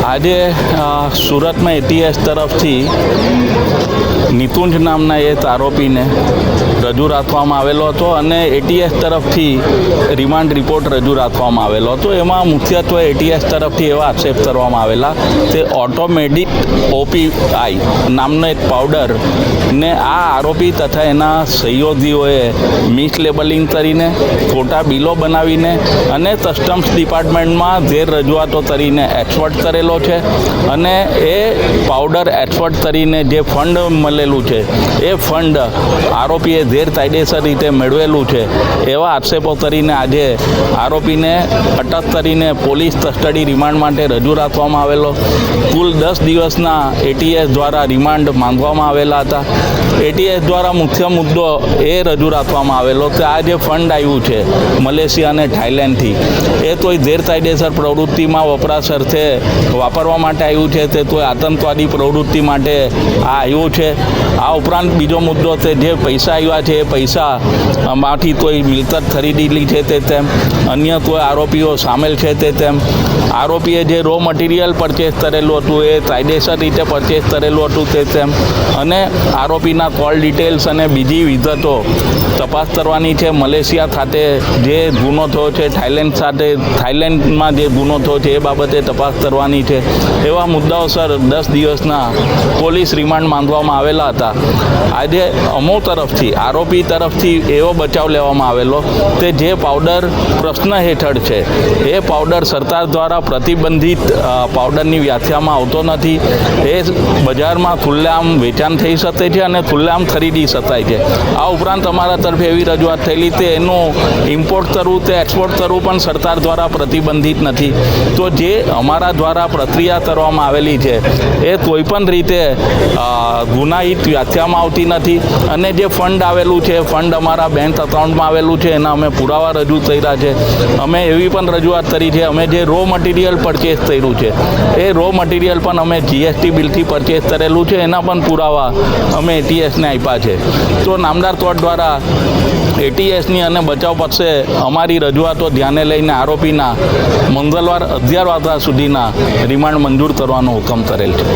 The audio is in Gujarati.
આજે સુરતમાં એટીએસ તરફથી નિકુંજ નામના એક આરોપીને રજૂ રાખવામાં આવેલો હતો અને એટીએસ તરફથી રિમાન્ડ રિપોર્ટ રજૂ રાખવામાં આવેલો હતો। એમાં મુખ્યત્વે એટીએસ તરફથી એવા આક્ષેપ કરવામાં આવેલા કે ઓટોમેટિક ઓપીઆઈ નામનો એક પાવડર ને આ આરોપી તથા એના સહયોગીઓએ મિસલેબલિંગ કરીને ખોટા બિલો બનાવીને અને કસ્ટમ્સ ડિપાર્ટમેન્ટમાં જે રજૂઆતો કરીને એક્સપોર્ટ કરેલો છે અને એ પાવડર એક્સપોર્ટ કરીને જે ફંડ મળેલું છે એ ફંડ આરોપીએ ગેરકાયદેસર રીતે મેળવેલું છે એવા આક્ષેપો કરીને આજે આરોપીને અટક કરીને પોલીસ કસ્ટડી રિમાન્ડ માટે રજૂ રાખવામાં આવેલો। કુલ 10 દિવસના એટીએસ દ્વારા રિમાન્ડ માંગવામાં આવેલા હતા। એટીએસ દ્વારા મુખ્ય મુદ્દો એ રજૂ રાખવામાં આવેલો કે આ જે ફંડ આવ્યું છે મલેશિયા અને થાઈલેન્ડથી એ કોઈ ગેરકાયદેસર પ્રવૃત્તિમાં વપરાશ અર્થે વાપરવા માટે આવ્યું છે તે કોઈ આતંકવાદી પ્રવૃત્તિ માટે આ આવ્યું છે। આ ઉપરાંત બીજો મુદ્દો તે જે પૈસા આવ્યા છે એ પૈસામાંથી કોઈ મિલકત ખરીદેલી છે તે તેમ અન્ય કોઈ આરોપીઓ સામેલ છે તે તેમ આરોપીએ જે રો મટીરિયલ પરચેસ કરેલું હતું એ કાયદેસર રીતે પરચેસ કરેલું હતું તે તેમ અને આરોપીના કોલ ડિટેલ્સ અને બીજી વિગતો તપાસ કરવાની છે। મલેશિયા ખાતે જે ગુનો થયો છે થાઈલેન્ડમાં જે ગુનો થયો છે એ બાબતે તપાસ કરવાની છે। એવા મુદ્દાઓસર 10 દિવસના પોલીસ રિમાન્ડ માંગવામાં આવેલા હતા। આજે અમો તરફથી આરોપી તરફથી એવો બચાવ લેવામાં આવેલો કે જે પાવડર પ્રશ્ન હેઠળ છે એ પાવડર સરકાર દ્વારા પ્રતિબંધિત પાવડરની વ્યાખ્યામાં આવતો નથી। એ બજારમાં ખુલ્લેઆમ વેચાણ થઈ શકે છે અને ખુલ્લેઆમ ખરીદી શકાય છે। આ ઉપરાંત અમારા તરફે એવી રજૂઆત થયેલી તે એનું ઇમ્પોર્ટ કરવું તે એક્સપોર્ટ કરવું પણ સરકાર દ્વારા પ્રતિબંધિત નથી। તો જે અમારા દ્વારા પ્રક્રિયા કરવામાં આવેલી છે એ કોઈપણ રીતે ગુનાહિત વ્યાખ્યામાં આવતી નથી અને જે ફંડ આવેલું છે ફંડ અમારા બેંક અકાઉન્ટમાં આવેલું છે એના અમે પુરાવા રજૂ કર્યા છે। અમે એવી પણ રજૂઆત કરી છે અમે જે રો મટીરિયલ પરચેસ કર્યું છે એ રો મટીરિયલ પણ અમે જીએસટી બિલથી પરચેસ કરેલું છે એના પણ પુરાવા અમે એટીએસને આપ્યા છે। તો નામદાર કોર્ટ દ્વારા એટીએસની અને બચાવ પક્ષે અમારી રજૂઆતો ધ્યાને લઈને આરોપીના મંગળવાર 11 વાગ્યા સુધીના રિમાન્ડ મંજૂર કરવાનો હુકમ કરેલ છે।